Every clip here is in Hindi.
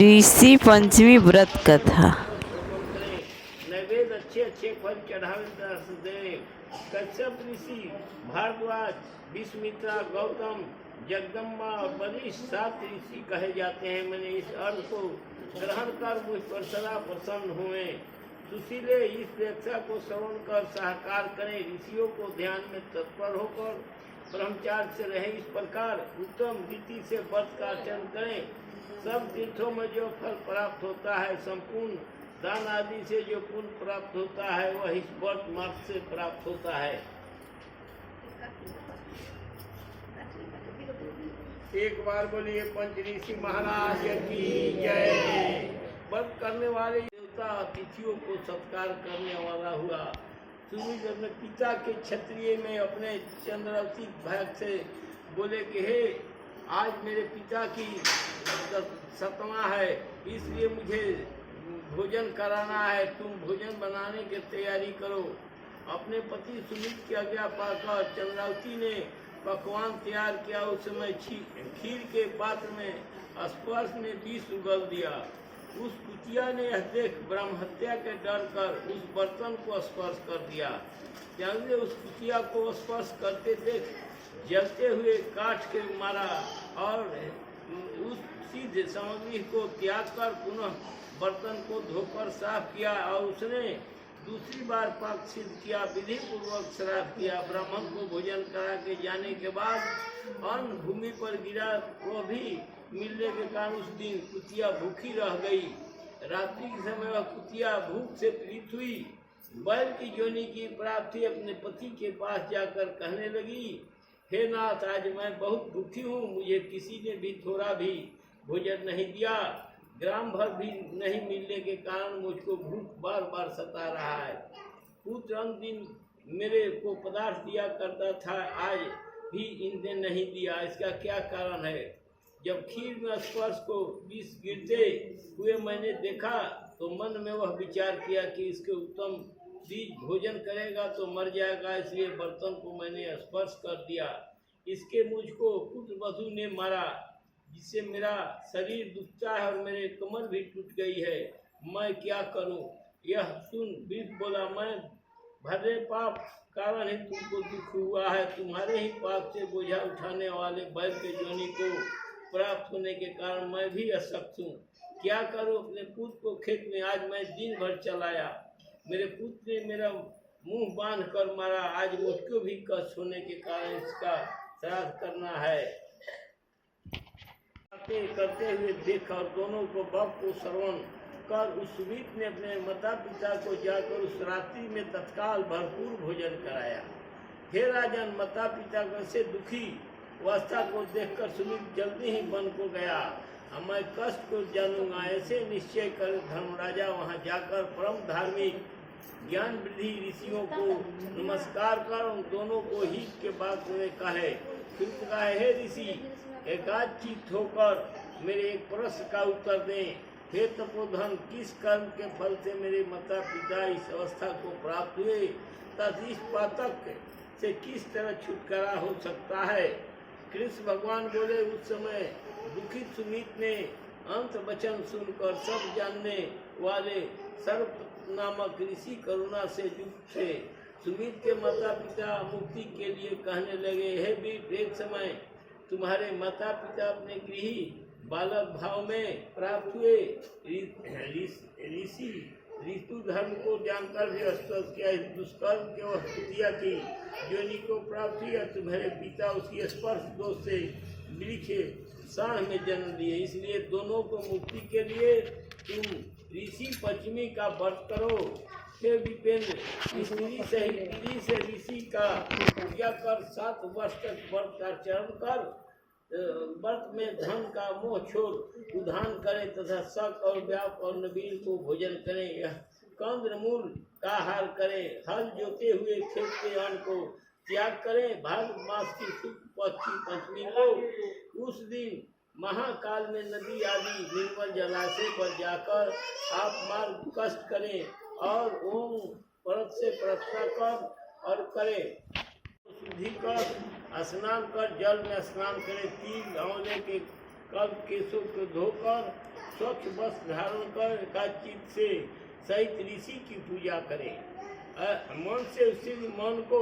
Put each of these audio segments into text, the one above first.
ऋषि पंचमी व्रत कथा। नैवेद्य अच्छे अच्छे फल चढ़ावे देव। कश्यप ऋषि, भारद्वाज, विश्वामित्र, गौतम, जगदम्बा और वरिष्ठ 7 ऋषि कहे जाते हैं। मैंने इस अर्थ को ग्रहण कर मुझ पर सदा प्रसन्न हुए। सुशीले इस व्याख्या को श्रवण कर सहकार करें। ऋषियों को ध्यान में तत्पर होकर ब्रह्मचार्य से रहे। इस प्रकार उत्तम रीति से व्रत का आचरण करें। सब तीर्थों में जो फल प्राप्त होता है, संपूर्ण दान आदि से जो पुण्य प्राप्त होता है, वह इस व्रत मार्ग से प्राप्त होता है। एक बार बोलिए पंच ऋषि महाराज की जय। व्रत करने वाले देवता अतिथियों को सत्कार करने वाला हुआ। सूर्य अपने पिता के क्षत्रिय में अपने चंद्रावती भाग से बोले कि हे, आज मेरे पिता की 7वां है, इसलिए मुझे भोजन कराना है। तुम भोजन बनाने की तैयारी करो। अपने पति सुमित की आज्ञा पाकर चंद्रावती ने पकवान तैयार किया। उस समय खीर के पात्र में स्पर्श में विष उगल दिया। उस कुतिया ने यह देख ब्रह्म हत्या के डर कर उस बर्तन को स्पर्श कर दिया। चंद्र उस कुतिया को स्पर्श करते देख जलते हुए काट के मारा और उस सीधे सामग्री को त्याग कर पुनः बर्तन को धोकर साफ किया और उसने दूसरी बार पाक सिद्ध किया, विधि पूर्वक श्राद्ध किया। ब्राह्मण को भोजन करा के जाने के बाद अन्न भूमि पर गिरा। वो भी मिलने के कारण उस दिन कुतिया भूखी रह गई। रात्रि के समय वह कुतिया भूख से पीड़ित हुई। बैल की जोनी की प्राप्ति अपने पति के पास जाकर कहने लगी, हे नाथ, आज मैं बहुत भूखी हूँ। मुझे किसी ने भी थोड़ा भी भोजन नहीं दिया। ग्राम भर भी नहीं मिलने के कारण मुझको भूख बार बार सता रहा है। पुत्र अंत दिन मेरे को पदार्थ दिया करता था, आज भी इनने नहीं दिया। इसका क्या कारण है? जब खीर में स्पर्श को विष गिरते हुए मैंने देखा तो मन में वह विचार किया कि इसके उत्तम बीज भोजन करेगा तो मर जाएगा, इसलिए बर्तन को मैंने स्पर्श कर दिया। इसके मुझको पुत्र वधु ने मारा, जिससे मेरा शरीर दुखता है और मेरे कमर भी टूट गई है। मैं क्या करूं? यह सुन वृद्ध बोला, मैं भरे पाप कारण ही तुमको दुख हुआ है। तुम्हारे ही पाप से बोझा उठाने वाले बैल के जोनी को प्राप्त होने के कारण मैं भी अशक्त हूँ। क्या करूं? अपने पुत्र को खेत में आज मैं दिन भर चलाया। मेरे पुत्र ने मेरा मुंह बांध कर मारा। आज मुझको भी कष्ट होने के कारण इसका श्राद्ध करना है। करते हुए देखा और दोनों को बक को श्रवण कर उस सुमित ने अपने माता पिता को जाकर उस रात्रि में तत्काल भरपूर भोजन कराया। हे राजन, माता पिता से दुखी अवस्था को देखकर सुमित जल्दी ही वन को गया। मैं कष्ट को जानूंगा, ऐसे निश्चय कर धर्मराजा वहां जाकर परम धार्मिक ज्ञान वृद्धि ऋषियों को नमस्कार कर उन दोनों को हित के बात में कहे। फिर कहा, हे ऋषि, एकाचित होकर मेरे एक प्रश्न का उत्तर दें। हे तपोधन, किस कर्म के फल से मेरे माता पिता इस अवस्था को प्राप्त हुए तथा इस पातक से किस तरह छुटकारा हो सकता है? कृष्ण भगवान बोले, उस समय दुखित सुमित ने अंत वचन सुनकर सब जानने वाले सर्प नामक ऋषि करुणा से युक्त थे। सुमित के माता पिता मुक्ति के लिए कहने लगे, हे वीर, एक समय तुम्हारे माता पिता अपने गृही बालक भाव में प्राप्त हुए। ऋषि ऋतु धर्म को जानकर भी अस्वस्थ किया। इस दुष्कर्म के वह कुतिया की योनि को प्राप्त हुई। तुम्हारे पिता उसकी स्पर्श दोष से वृक्ष साढ़ में जन्म लिए। इसलिए दोनों को मुक्ति के लिए तुम ऋषि पंचमी का व्रत करो। हे विपेंद्र, स्त्री सहित विधि से ऋषि का पूजा कर 7 वर्ष तक व्रत का आचरण कर व्रत में धन का मोह छोड़ उदान करें तथा शक और व्याप और नवीन को भोजन करें। यह कंद मूल का आहार करें। हल जोते हुए खेत के अन्न को त्याग करें। भाद्र मास की शुक्ल पक्ष की पंचमी को उस दिन महाकाल में नदी आदि निर्मल जलाशय पर जाकर आप मार्ग कष्ट करें और ओम परत से प्रार्थना कर और करें। शुद्धि कर स्नान कर जल में स्नान करें। 3 आंवले के कल्प केशों को धोकर स्वच्छ वस्त्र धारण कर एकाचित से सहित ऋषि की पूजा करें। मन से उसी मन को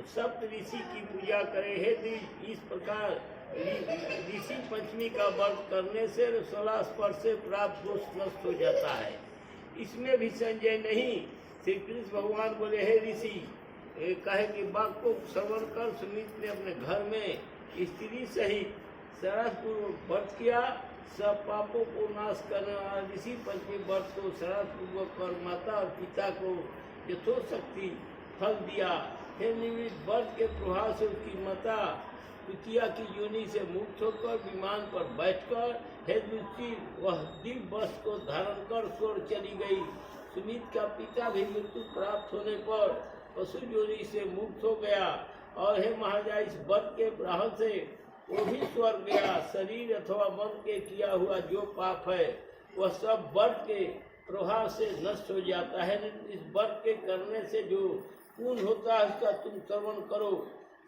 सप्त ऋषि की पूजा करें। हे द्विज, इस प्रकार ऋषि पंचमी का व्रत करने से 16 स्पर्श से प्राप्त दोष नष्ट हो जाता है। इसमें भी संजय नहीं। श्री कृष्ण भगवान बोले, हे ऋषि, कहे कि वाक्य को श्रवण कर सुमित ने अपने घर में स्त्री सहित श्रद्धापूर्वक व्रत किया। सब पापों को नाश करने वाला ऋषि पंचमी व्रत को श्रद्धापूर्वक कर माता और पिता को यथोशक्ति फल दिया। हे निमित्त व्रत के प्रभाव से उसकी माता कुतिया की योनि से मुक्त होकर विमान पर बैठकर हे दुष्टि वह दिव्य वस्त्र को धारण कर स्वर्ग चली गई। सुमित का पिता भी मृत्यु प्राप्त होने पर पशु योनि से मुक्त हो गया। और हे महाराजा, इस व्रत के प्रभाव से वो भी स्वर्ग गया। शरीर अथवा मन के किया हुआ जो पाप है वह सब व्रत के प्रभाव से नष्ट हो जाता है। इस व्रत के करने से जो पुण्य होता है उसका तुम श्रवण करो।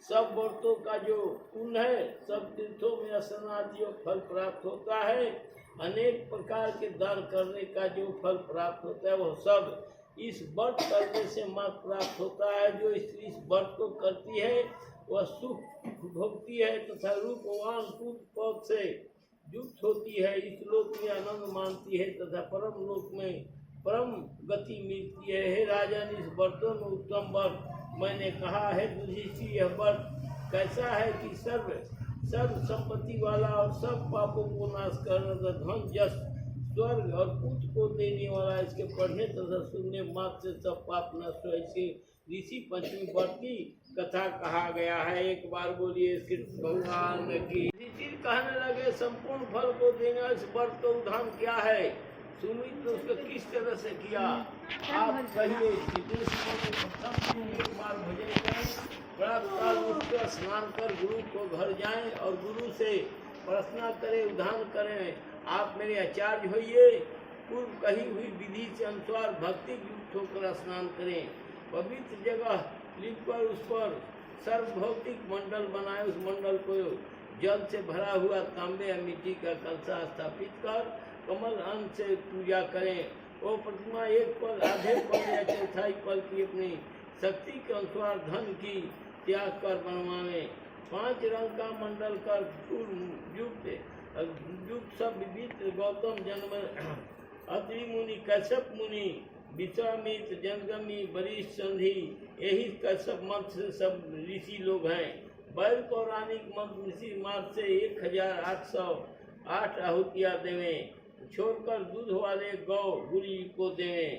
सब व्रतों का जो पुण्य है, सब तीर्थों में स्नानादि फल प्राप्त होता है। अनेक प्रकार के दान करने का जो फल प्राप्त होता है वह सब इस व्रत करने से मात्र प्राप्त होता है। जो स्त्री इस व्रत को करती है वह सुख भोगती है तथा रूपवान पुत्र पद से युक्त होती है। इस लोक में आनंद मानती है तथा परम लोक में परम गति मिलती है। हे राजन, इस व्रतों में उत्तम व्रत मैंने कहा है। युधिष्ठिर, यह व्रत कैसा है कि सर्व संपत्ति वाला और सब पापों को नाश करने तथा धन यश स्वर्ग और पुत्र को देने वाला, इसके पढ़ने तथा सुनने मात्र से सब पाप नष्ट हो। इसे ऋषि पंचमी व्रत की कथा कहा गया है। एक बार बोलिए कृष्ण भगवान की। युधिष्ठिर कहने लगे, संपूर्ण फल को देने इस व्रत का उदाहरण क्या है? सुमित ने उसको किस तरह से किया आप कहिए। एक बार भोजन करें, प्रातःकाल उठकर स्नान कर गुरु को घर जाएं और गुरु से प्रार्थना करें, उद्धान करें। आप मेरे आचार्य होइए। पूर्व कही हुई विधि से अनुसार भक्ति युक्त होकर स्नान करें। पवित्र जगह लिखकर उस पर सर्वभौतिक मंडल बनाए। उस मंडल को जल से भरा हुआ तांबे या मिट्टी का कलशा स्थापित कर कमल अन्न से पूजा करें। वो प्रतिमा एक पल, आधे पल या चौथाई पल की अपनी शक्ति के अनुसार धन की त्याग कर बनवावे। 5 रंग का मंडल कर युक्त सब विविध गौतम जन्म अत्रि मुनि, कश्यप मुनि, विश्वामित्र, जनगमी, वरिष्ठ, संधि, यही कश्यप मत से सब ऋषि लोग हैं। वैद पौराणिक मत ऋषि मार्ग से 1808 आहुतियाँ देवें, छोड़कर दूध वाले गौ गुरु को देवें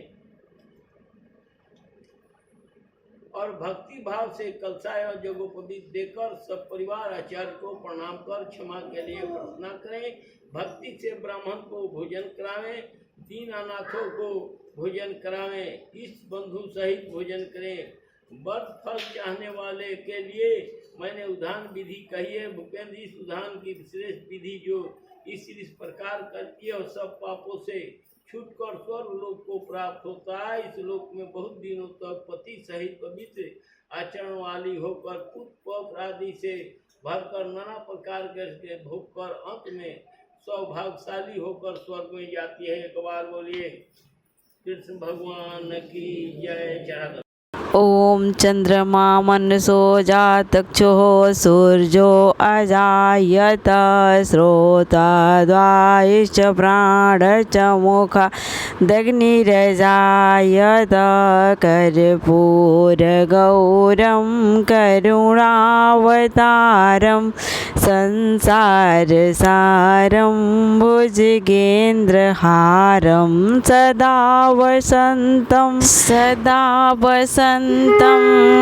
और भक्ति भाव से कलशाय और जगोपवीत देकर सब परिवार आचार्य को प्रणाम कर क्षमा के लिए प्रार्थना करें। भक्ति से ब्राह्मण को भोजन करावें, 3 अनाथों को भोजन करावें, इष्ट बंधु सहित भोजन करें। व्रत फल चाहने वाले के लिए मैंने उदाहरण विधि कही है। भूपेंद्र, इस उदाहरण की श्रेष्ठ विधि जो इस प्रकार करती है और सब पापों से छूटकर स्वर्ग लोक को प्राप्त होता है। इस लोक में बहुत दिनों तक पति सहित पवित्र आचरण वाली होकर पुत्र आदि से भरकर नाना प्रकार के भोग कर अंत में सौभाग्यशाली होकर स्वर्ग में जाती है। एक बार बोलिए कृष्ण भगवान की जय। चरण ओम चंद्रमा मनसो जातक्षुः सूर्यो अजायत श्रोताद्वायुश्च प्राणश्च मुखादग्निरजायत कर्पूरगौरं करुणावतारं संसारसारं भुजगेन्द्रहारं सदा वसन्तं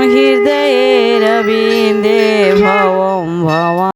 हृदये रवीन्द्रे भवं भवान्।